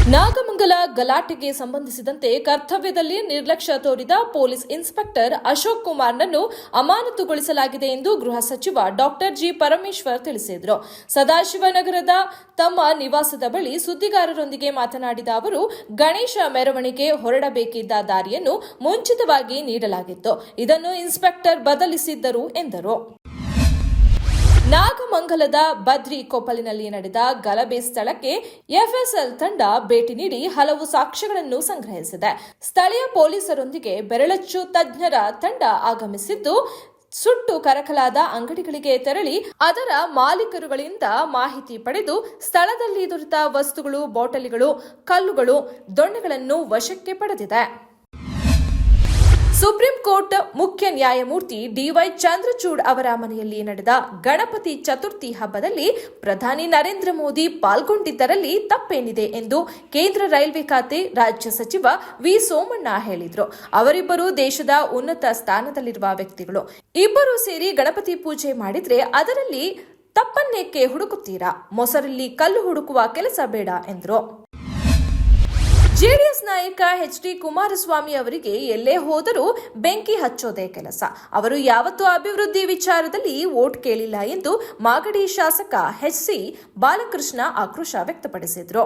ನಾಗಮಂಗಲ ಗಲಾಟೆಗೆ ಸಂಬಂಧಿಸಿದಂತೆ ಕರ್ತವ್ಯದಲ್ಲಿ ನಿರ್ಲಕ್ಷ್ಯ ತೋರಿದ ಪೊಲೀಸ್ ಇನ್ಸ್ಪೆಕ್ಟರ್ ಅಶೋಕ್ ಕುಮಾರ್ನನ್ನು ಅಮಾನತುಗೊಳಿಸಲಾಗಿದೆ ಎಂದು ಗೃಹ ಸಚಿವ ಡಾಕ್ಟರ್ ಜಿ ಪರಮೇಶ್ವರ್ ತಿಳಿಸಿದರು. ಸದಾಶಿವನಗರದ ತಮ್ಮ ನಿವಾಸದ ಬಳಿ ಸುದ್ದಿಗಾರರೊಂದಿಗೆ ಮಾತನಾಡಿದ ಅವರು, ಗಣೇಶ ಮೆರವಣಿಗೆ ಹೊರಡಬೇಕಿದ್ದ ದಾರಿಯನ್ನು ಮುಂಚಿತವಾಗಿ ನೀಡಲಾಗಿತ್ತು. ಇದನ್ನು ಇನ್ಸ್ಪೆಕ್ಟರ್ ಬದಲಿಸಿದ್ದರು ಎಂದರು. ನಾಗಮಂಗಲದ ಬದ್ರಿ ಕೊಪ್ಪಲಿನಲ್ಲಿ ನಡೆದ ಗಲಭೆ ಸ್ಥಳಕ್ಕೆ ಎಫ್ಎಸ್ಎಲ್ ತಂಡ ಭೇಟಿ ನೀಡಿ ಹಲವು ಸಾಕ್ಷ್ಯಗಳನ್ನು ಸಂಗ್ರಹಿಸಿದೆ. ಸ್ಥಳೀಯ ಪೊಲೀಸರೊಂದಿಗೆ ಬೆರಳಚ್ಚು ತಜ್ಞರ ತಂಡ ಆಗಮಿಸಿದ್ದು, ಸುಟ್ಟು ಕರಕಲಾದ ಅಂಗಡಿಗಳಿಗೆ ತೆರಳಿ ಅದರ ಮಾಲೀಕರುಗಳಿಂದ ಮಾಹಿತಿ ಪಡೆದು ಸ್ಥಳದಲ್ಲಿ ದೊರೆತ ವಸ್ತುಗಳು, ಬಾಟಲಿಗಳು, ಕಲ್ಲುಗಳು, ದೊಣ್ಣೆಗಳನ್ನು ವಶಕ್ಕೆ ಪಡೆದಿದೆ. ಸುಪ್ರೀಂ ಕೋರ್ಟ್ ಮುಖ್ಯ ನ್ಯಾಯಮೂರ್ತಿ ಡಿವೈ ಚಂದ್ರಚೂಡ್ ಅವರ ಮನೆಯಲ್ಲಿ ನಡೆದ ಗಣಪತಿ ಚತುರ್ಥಿ ಹಬ್ಬದಲ್ಲಿ ಪ್ರಧಾನಿ ನರೇಂದ್ರ ಮೋದಿ ಪಾಲ್ಗೊಂಡಿದ್ದರಲ್ಲಿ ತಪ್ಪೇನಿದೆ ಎಂದು ಕೇಂದ್ರ ರೈಲ್ವೆ ಖಾತೆ ರಾಜ್ಯ ಸಚಿವ ವಿ ಸೋಮಣ್ಣ ಹೇಳಿದರು. ಅವರಿಬ್ಬರು ದೇಶದ ಉನ್ನತ ಸ್ಥಾನದಲ್ಲಿರುವ ವ್ಯಕ್ತಿಗಳು. ಇಬ್ಬರು ಸೇರಿ ಗಣಪತಿ ಪೂಜೆ ಮಾಡಿದ್ರೆ ಅದರಲ್ಲಿ ತಪ್ಪನ್ನೇಕೆ ಹುಡುಕುತ್ತೀರಾ? ಮೊಸರಲ್ಲಿ ಕಲ್ಲು ಹುಡುಕುವ ಕೆಲಸ ಬೇಡ ಎಂದರು. ಜೆಡಿಎಸ್ ನಾಯಕ ಎಚ್.ಡಿ. ಕುಮಾರಸ್ವಾಮಿ ಅವರಿಗೆ ಎಲ್ಲೇ ಹೋದರೂ ಬೆಂಕಿ ಹಚ್ಚೋದೇ ಕೆಲಸ. ಅವರು ಯಾವತ್ತೂ ಅಭಿವೃದ್ಧಿ ವಿಚಾರದಲ್ಲಿ ವೋಟ್ ಕೇಳಿಲ್ಲ ಎಂದು ಮಾಗಡಿ ಶಾಸಕ ಎಚ್.ಸಿ. ಬಾಲಕೃಷ್ಣ ಆಕ್ರೋಶ ವ್ಯಕ್ತಪಡಿಸಿದರು.